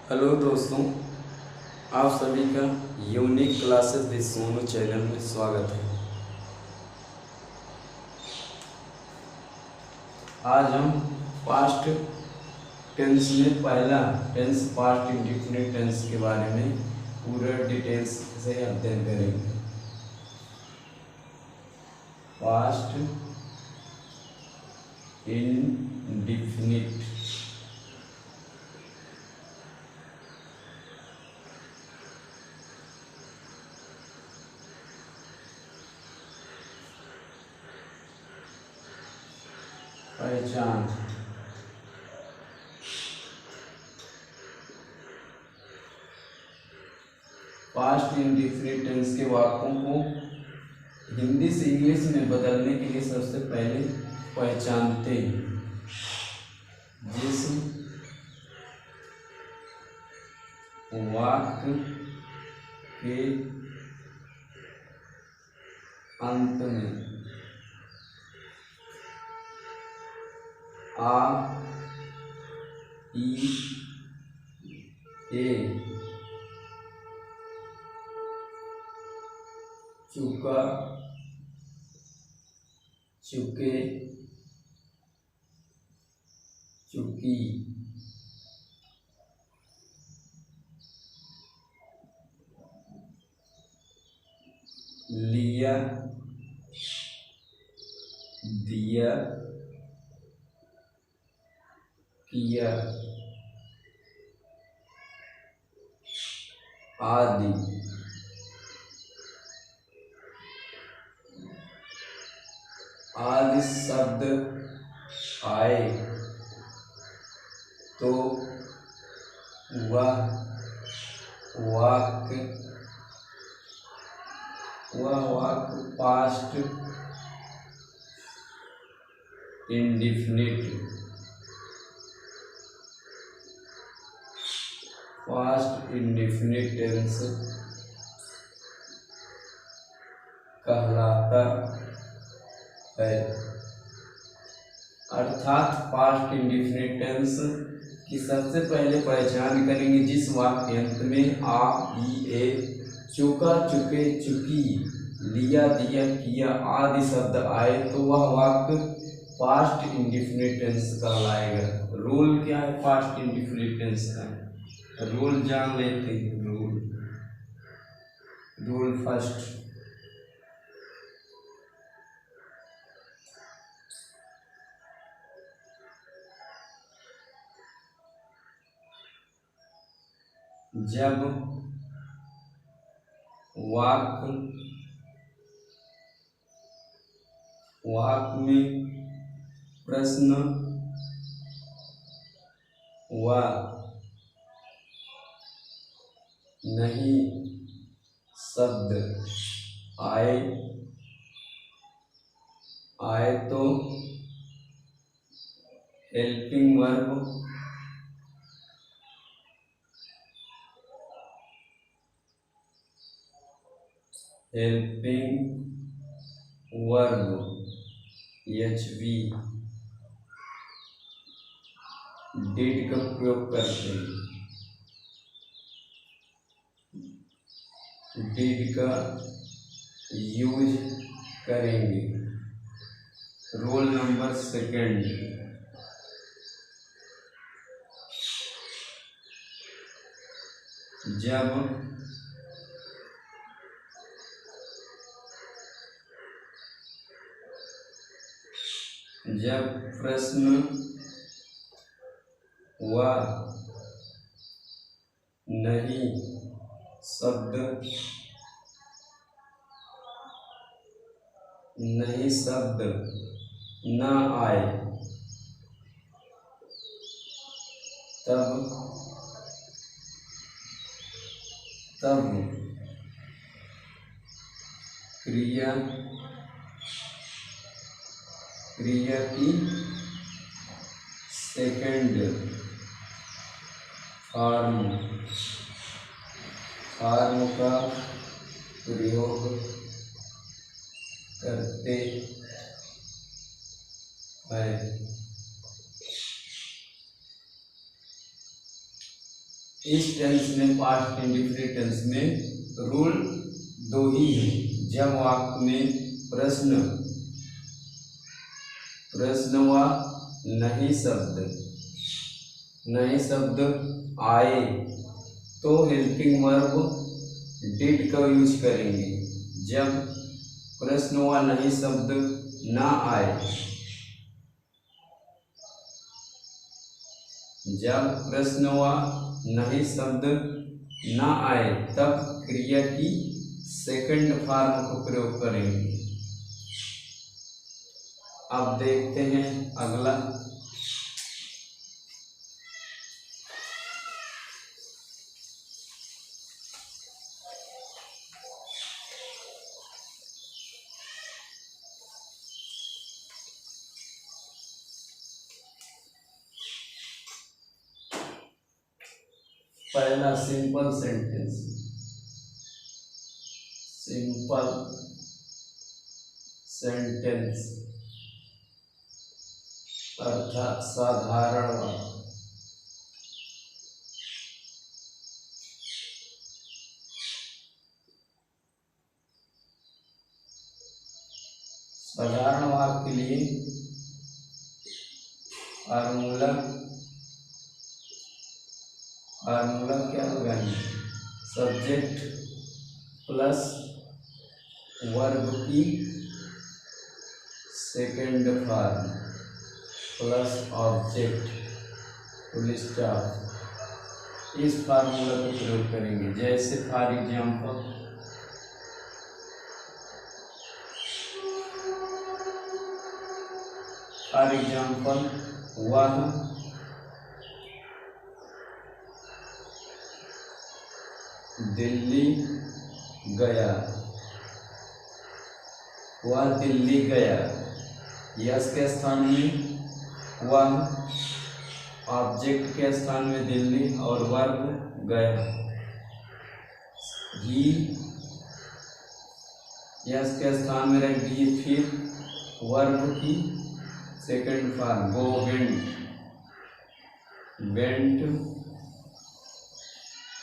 Hello दोस्तों, आप सभी का unique classes with Sonu channel में स्वागत है। आज हम पास्ट टेंस में पहला टेंस पास्ट इंडेफिनिट टेंस के बारे में पूरा डिटेल्स से अध्ययन करेंगे। पास्ट इंडेफिनिट पहचान। पास्ट इंडेफिनिट टेंस के वाक्यों को हिंदी से इंग्लिश में बदलने के लिए सबसे पहले पहचानते हैं। जिस वाक्य के अंत में आ ई ए चुका चुके चुकी लिया दिया किया आदि आदि शब्द आए तो वह वाक्य पास्ट इंडेफिनिट टेंस कहलाता है। अर्थात पास्ट इंडेफिनिट टेंस की सबसे पहले पहचान करेंगे जिस वाक्य अंत में आ ई ए चुका चुके चुकी लिया दिया किया आदि शब्द आए तो वह वाक्य पास्ट इंडेफिनिट टेंस कहलाएगा। रूल क्या है पास्ट इंडेफिनिट टेंस का? रूल जान लेते हैं। रूल फर्स्ट, जब वाक्य में प्रश्न व नहीं शब्द आए तो हेल्पिंग वर्ब HV डिड का प्रयोग करते हैं। डिड का यूज करेंगे। रोल नंबर सेकंड, जब प्रश्न व नहीं शब्द न आए तब क्रिया की सेकंड फॉर्म का प्रयोग करते हैं। इस टेंस में, पास्ट इंडेफिनिट टेंस में रूल दो ही है। जब वाक्य में प्रश्न व नहीं शब्द आए तो हेल्पिंग वर्ब डिड का यूज करेंगे। जब प्रश्न व नहीं शब्द ना आए, जब प्रश्न व नहीं शब्द ना आए तब क्रिया की सेकंड फॉर्म को प्रयोग करेंगे। अब देखते हैं अगला। पहला सिंपल सेंटेंस, अर्थात साधारण वाक्य। साधारण वाक्य के लिए फार्मूला क्या लगाएंगे? सब्जेक्ट प्लस वर्ब की second form plus object full stop. इस फार्मूला को प्रयोग करेंगे। जैसे फॉर एग्जाम्पल, वह दिल्ली गया। वह दिल्ली गया। यस के स्थान में वह, ऑब्जेक्ट के स्थान में दिल्ली और वर्ब गया। ही यस के स्थान में रख दिए, फिर वर्ब की second form go, went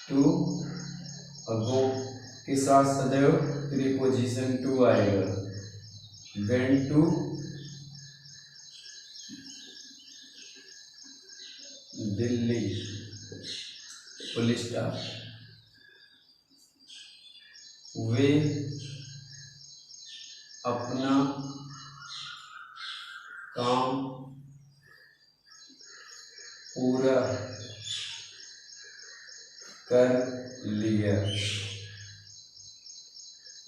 to. और गो के साथ सदैव प्रीपोजिशन टू आएगा। Went to Delhi full stop. वे अपना काम पूरा कर लिया।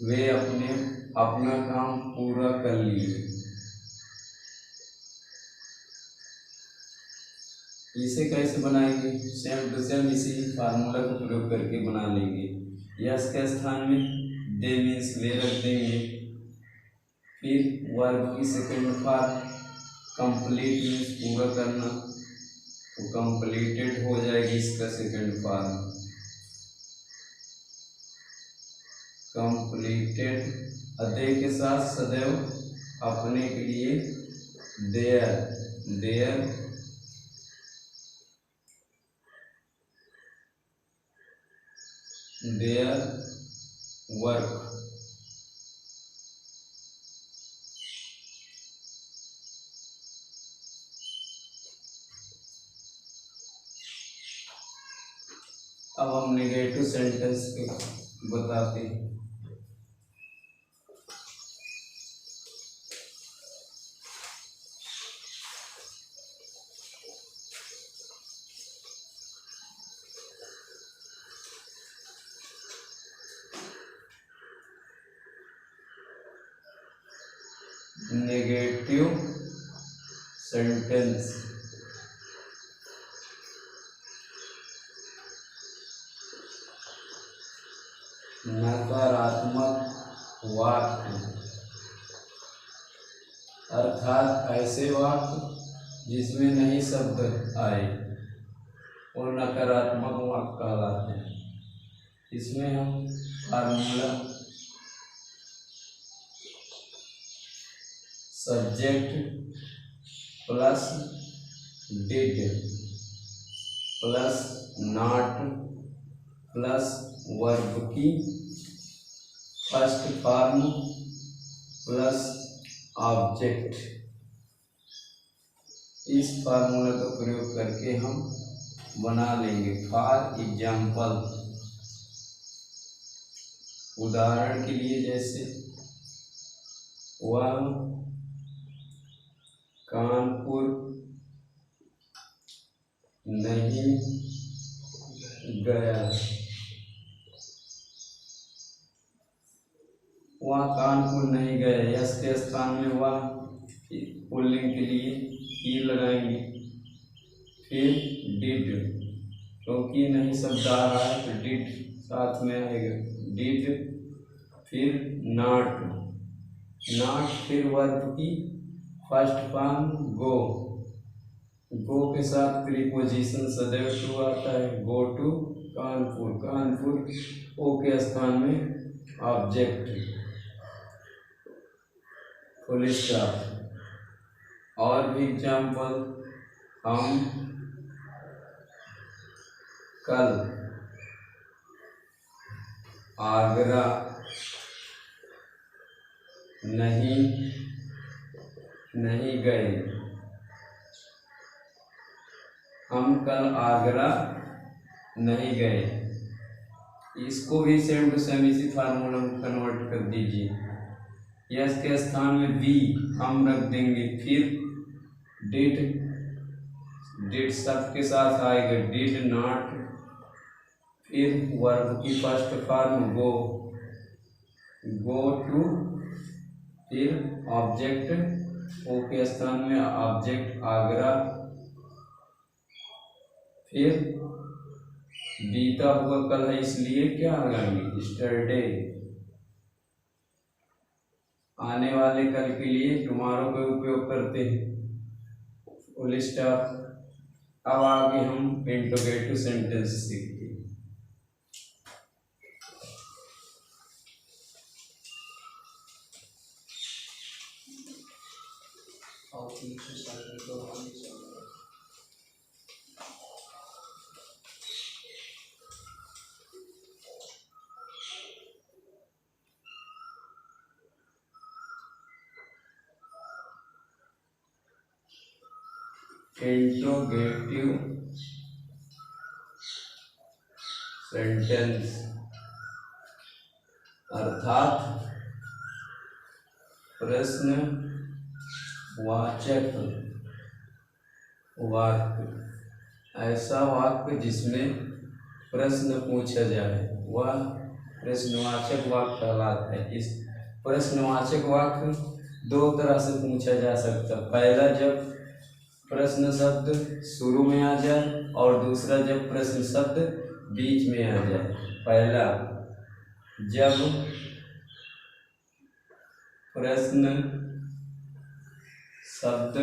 वे अपना काम पूरा कर लिए। इसे कैसे बनाएंगे? सेम टू सेम इसी फार्मूला का प्रयोग करके बना लेंगे। यस के स्थान में दे मीन्स वे रख देंगे, फिर वर्ब की सेकंड फॉर्म कंप्लीट मीन्स पूरा करना, तो कंप्लीटेड हो जाएगी इसका सेकंड फॉर्म कंप्लीटेड। अदे के साथ सदैव अपने के लिए देयर वर्क। अब हम नेगेटिव सेंटेंस पे बताते हैं। नेगेटिव सेंटेंस नकारात्मक वाक्य, अर्थात ऐसे वाक्य जिसमें नहीं शब्द आए और नकारात्मक वाक्य कहलाते हैं। इसमें हम formula subject plus did plus not plus verb की फर्स्ट फॉर्म प्लस ऑब्जेक्ट। इस फार्मूला का प्रयोग करके हम बना लेंगे। फॉर एग्जाम्पल, उदाहरण के लिए, जैसे वह कानपुर नहीं गया। वह कानपुर नहीं गया, यस के स्थान में वह पुल्लिंग के लिए ई लगाएंगे। फिर डिड, क्योंकि नहीं शब्द आ रहा है तो डिड साथ में आएगा, डिड। फिर नॉट, नॉट फिर वर्ब की फर्स्ट फॉर्म गो, गो के साथ प्रीपोजिशन सदैव टू आता है, गो टू कानपुर, कानपुर ओ के स्थान में ऑब्जेक्ट, फुल स्टॉप। और भी एग्जाम्पल, हम कल आगरा नहीं गए। हम कल आगरा नहीं गए, इसको भी सेम टू सेम इसी फार्मूला में कन्वर्ट कर दीजिए। यस के स्थान में वी हम रख देंगे। फिर डिड, डिड शब्द के साथ आएगा, डिड नॉट। फिर वर्ब की first form go, go to. फिर ऑब्जेक्ट ओ के स्थान में ऑब्जेक्ट आगरा। फिर बीता हुआ कल है इसलिए क्या लगाएंगे, यस्टरडे। आने वाले कल के लिए टुमारो का उपयोग करते हैं, फुल स्टॉप। अब आगे हम इंट्रोगेटिव सेंटेंस सीखते हैं। इंट्रोगेटिव सेंटेंस अर्थात प्रश्नवाचक वाक्य। ऐसा वाक्य जिसमें प्रश्न पूछा जाए वह प्रश्नवाचक वाक्य कहलाता है। इस प्रश्नवाचक वाक्य दो तरह से पूछा जा सकता है। पहला, जब प्रश्न शब्द शुरू में आ जाए, और दूसरा जब प्रश्न शब्द बीच में आ जाए। पहला, जब प्रश्न शब्द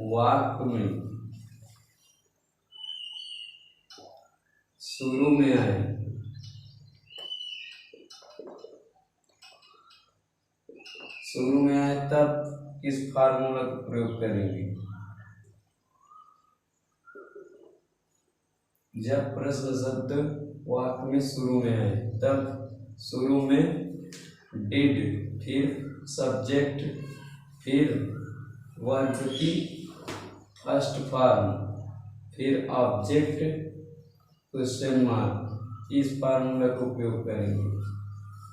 वाक्य में शुरू में आए, तब किस फार्मूला का प्रयोग करेंगे। जब प्रश्न शब्द वाक्य में शुरू में आए तब शुरू में डिड, फिर सब्जेक्ट, फिर वर्ब की फर्स्ट फॉर्म, फिर ऑब्जेक्ट, क्वेश्चन मार्क। इस फार्मूला का उपयोग करेंगे।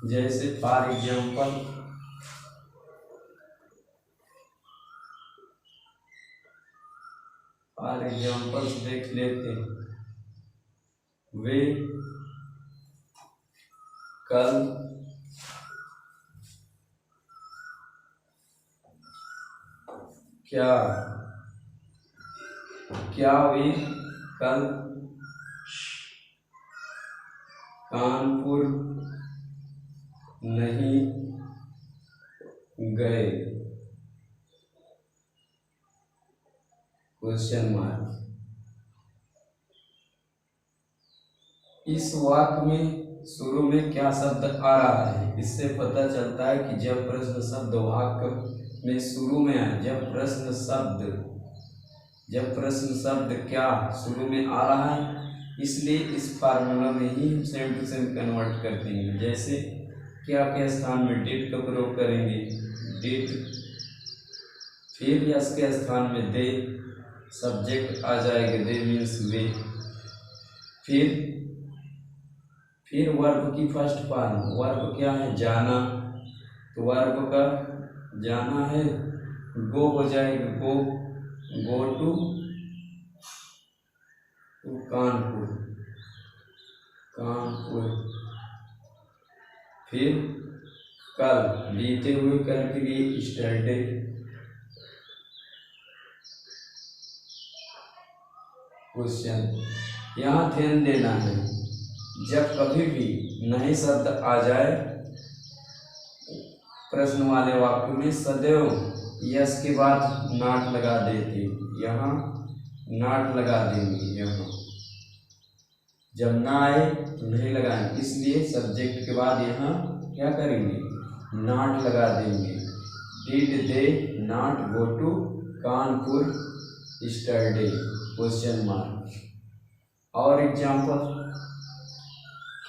जैसे फॉर एग्जाम्पल, देख लेते हैं। वे कल क्या वे कल कानपुर नहीं गए, क्वेश्चन मार्क। इस वाक्य में शुरू में क्या शब्द आ रहा है, इससे पता चलता है कि जब प्रश्न शब्द वाक्य में शुरू में आए, जब प्रश्न शब्द जब प्रश्न शब्द क्या शुरू में आ रहा है, इसलिए इस फार्मूला में ही हम सेम टू सेम कन्वर्ट कर देंगे। जैसे क्या के स्थान में डिड का प्रयोग करेंगे, डिड, फिर यस के स्थान में दे, सब्जेक्ट आ जाएगा दे मीन्स वे, फिर वर्ब की फर्स्ट फॉर्म, वर्ब क्या है जाना, तो वर्ब का जाना है गो हो जाएगा, गो टू कानपुर, फिर कल, बीते हुए कल के लिए यस्टरडे, क्वेश्चन यहाँ ध्यान देना है, जब कभी भी नए शब्द आ जाए प्रश्न वाले वाक्य में सदैव यस के बाद नॉट लगा देते, यहाँ नॉट लगा देंगे, यहाँ जब ना आए तो नहीं लगाएंगे, इसलिए सब्जेक्ट के बाद यहाँ क्या करेंगे नॉट लगा देंगे। Did they not go to Kanpur yesterday, question mark. और एग्जाम्पल,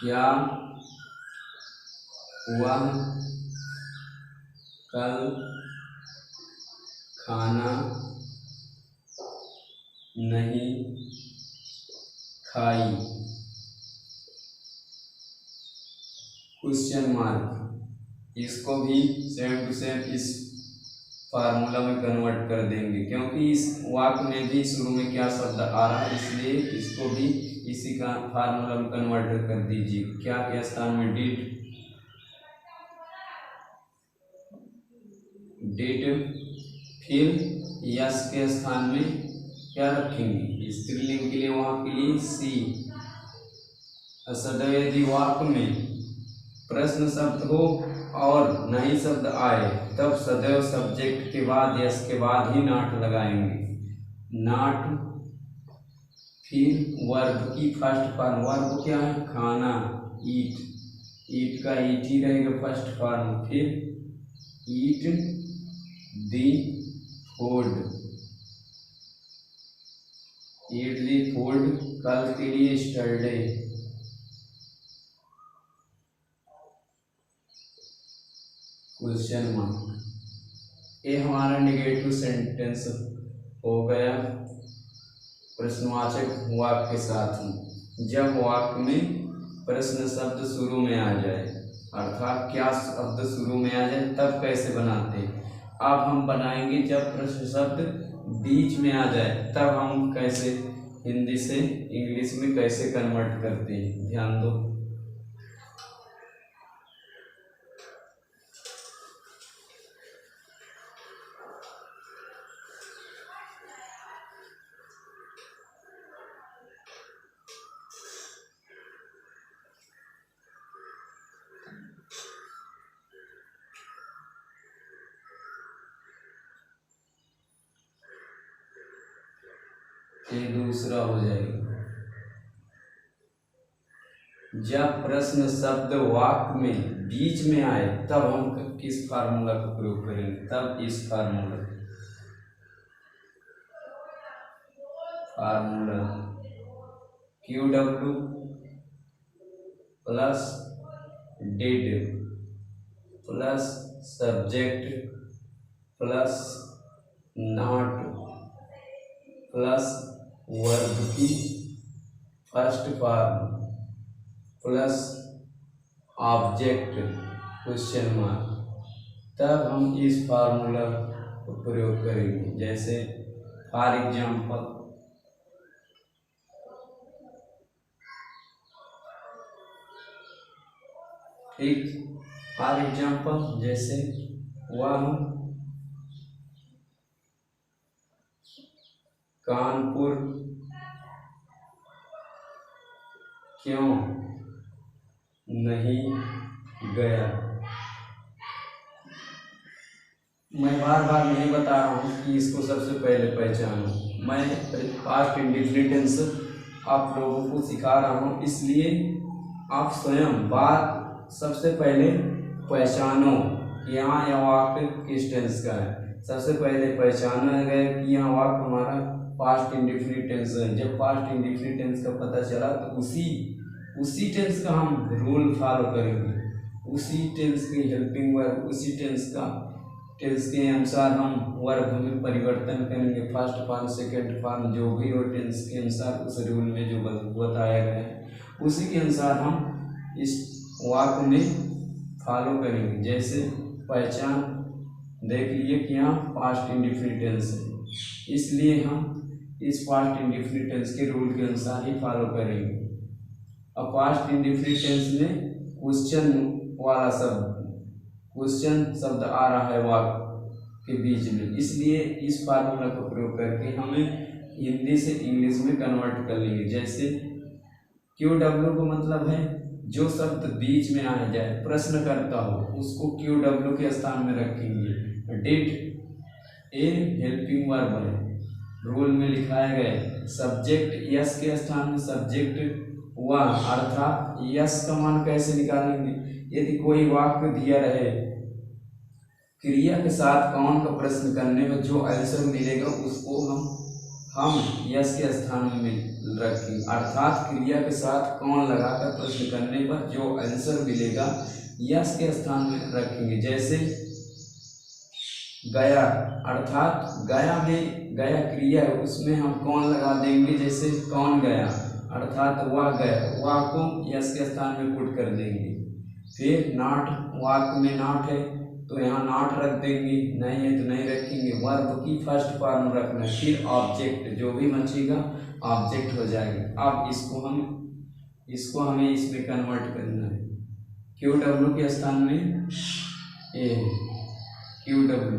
क्या हुआ कल खाना नहीं खाई, क्वेश्चन मार्क। इसको भी सेम टू सेम इस फार्मूला में कन्वर्ट कर देंगे, क्योंकि इस वाक्य में भी शुरू में क्या शब्द आ रहा है, इसलिए इसको भी इसी का फार्मूला में कन्वर्ट कर दीजिए। क्या के स्थान में डिड, फिर यस के स्थान में क्या रखेंगे स्त्रीलिंग के लिए, वहां के लिए सी। सदैव यदि वाक्य में प्रश्न शब्द हो और नई शब्द आए तब सदैव सब्जेक्ट के बाद यस के बाद ही नॉट लगाएंगे, नॉट, फिर वर्ब की फर्स्ट फॉर्म, वर्ब क्या है खाना, ईट, ईट का ईट ही रहेगा फर्स्ट फॉर्म, फिर ईट दी फूड, ईट दी फूड, कल के लिए यस्टरडे, क्वेश्चन मार्क। ये हमारा नेगेटिव सेंटेंस हो गया प्रश्नवाचक वाक्य के साथ। जब वाक्य में प्रश्न शब्द शुरू में आ जाए, अर्थात क्या शब्द शुरू में आ जाए तब कैसे बनाते। अब हम बनाएंगे जब प्रश्न शब्द बीच में आ जाए तब हम कैसे हिंदी से इंग्लिश में कैसे कन्वर्ट करते हैं, ध्यान दो। ये दूसरा हो जाएगा, जब प्रश्न शब्द वाक्य में बीच में आए तब हम किस फार्मूला का प्रयोग करेंगे, तब इस formula QW plus did plus subject plus not plus verb की first form plus object, question mark, तब हम इस फार्मूला का प्रयोग करेंगे। जैसे फॉर एग्जाम्पल, ठीक, फॉर एग्जाम्पल जैसे वह कानपुर क्यों नहीं गया। मैं बार बार नहीं बता रहा हूँ कि इसको सबसे पहले पहचानो, मैं पास्ट इंडेफिनिट टेंस आप लोगों को सिखा रहा हूँ, इसलिए आप स्वयं बात सबसे पहले पहचानो कि यहाँ यह वाक्य किस टेंस का है। सबसे पहले पहचाना गया कि यहाँ वाक्य हमारा पास्ट इंडेफिनिट टेंस है। जब पास्ट इंडेफिनिट टेंस का पता चला तो उसी टेंस का हम रूल फॉलो करेंगे, उसी टेंस की हेल्पिंग वर्ब, उसी टेंस के अनुसार हम वर्ब में परिवर्तन करेंगे। फर्स्ट फॉर्म, सेकेंड फॉर्म, जो भी हो टेंस के अनुसार उस रूल में जो बताया गया है उसी के अनुसार हम इस वाक्य में फॉलो करेंगे। जैसे पहचान देख लिए कि यहाँ पास्ट इंडेफिनिट टेंस है, इसलिए हम इस पास्ट इंडेफिनिट टेंस के रूल के अनुसार ही फॉलो करेंगे। अब पास्ट इंडेफिनिट टेंस में क्वेश्चन वाला क्वेश्चन शब्द आ रहा है वाक्य के बीच में, इसलिए इस फार्मूला का प्रयोग करके हमें हिंदी से इंग्लिश में कन्वर्ट कर लेंगे। जैसे QW का मतलब है जो शब्द बीच में आ जाए, प्रश्न करता हो, उसको QW के स्थान में रखेंगे। डिड ए हेल्पिंग वर्ब है, रूल में लिखाया गया। सब्जेक्ट यस के स्थान में सब्जेक्ट वह, अर्थात यस का मान कैसे निकालेंगे? यदि कोई वाक्य दिया रहे, क्रिया के साथ कौन का प्रश्न करने में जो आंसर मिलेगा उसको हम यस के स्थान में रखेंगे, अर्थात क्रिया के साथ कौन लगाकर प्रश्न करने पर जो आंसर मिलेगा यस के स्थान में रखेंगे। जैसे गया, अर्थात गया में गया क्रिया है, उसमें हम कौन लगा देंगे। जैसे कौन गया, अर्थात वह गया, वह को यस के स्थान में पुट कर देंगे। फिर नॉट, वाक्य में नॉट है तो यहाँ नॉट रख देंगे, नहीं है तो नहीं रखेंगे। वर्ब की फर्स्ट फॉर्म रखना है। फिर ऑब्जेक्ट, जो भी बचेगा ऑब्जेक्ट हो जाएगा। अब इसको हमें इसमें कन्वर्ट करना है। QW के स्थान में ए है, QW।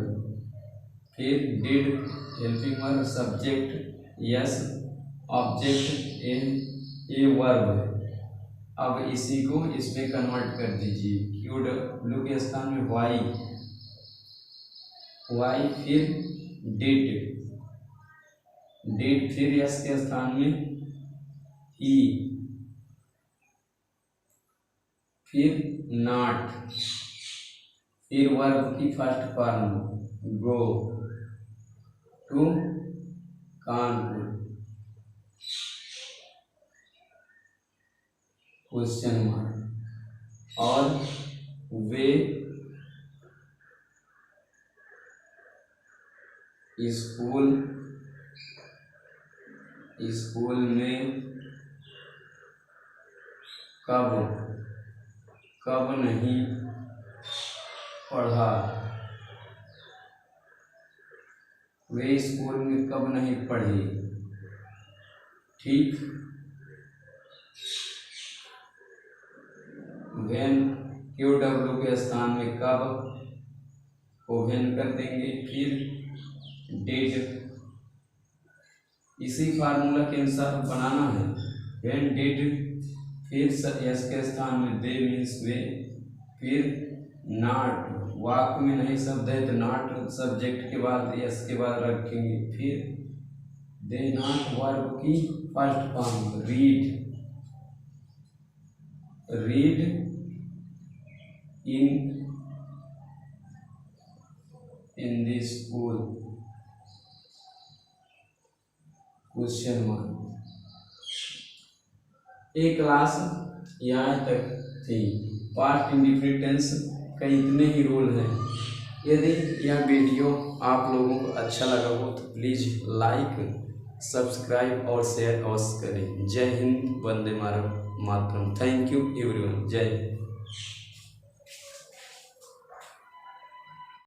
फिर did helping verb, subject yes, object a verb है। अब इसी को इसमें कन्वर्ट कर दीजिए। QW के स्थान में वाई, फिर डिड, फिर यस के स्थान में ही, फिर नॉट, फिर वर्ब की first form go to Kanpur, question mark, और वे स्कूल में कब नहीं पढ़ा, वे स्कूल में कब नहीं पढ़े। ठीक, वेन QW के स्थान में कब को वेन कर देंगे। फिर डिड, इसी फार्मूला के अनुसार बनाना है। वेन डिड, फिर यस के स्थान में दे मीन्स वे, फिर नॉट, वाक्य में नहीं शब्द है तो नॉट सब्जेक्ट के बाद यस के बाद रखेंगे। फिर दे नॉट, वर्ब की first form read, in the school, question mark. एक क्लास यहाँ तक थी। पास्ट इंडेफिनिट टेंस का इतने ही रूल हैं। यदि यह वीडियो आप लोगों को अच्छा लगा हो तो प्लीज़ लाइक, सब्सक्राइब और शेयर अवश्य करें। जय हिंद, वंदे मातरम। Thank you everyone. जय हिंद।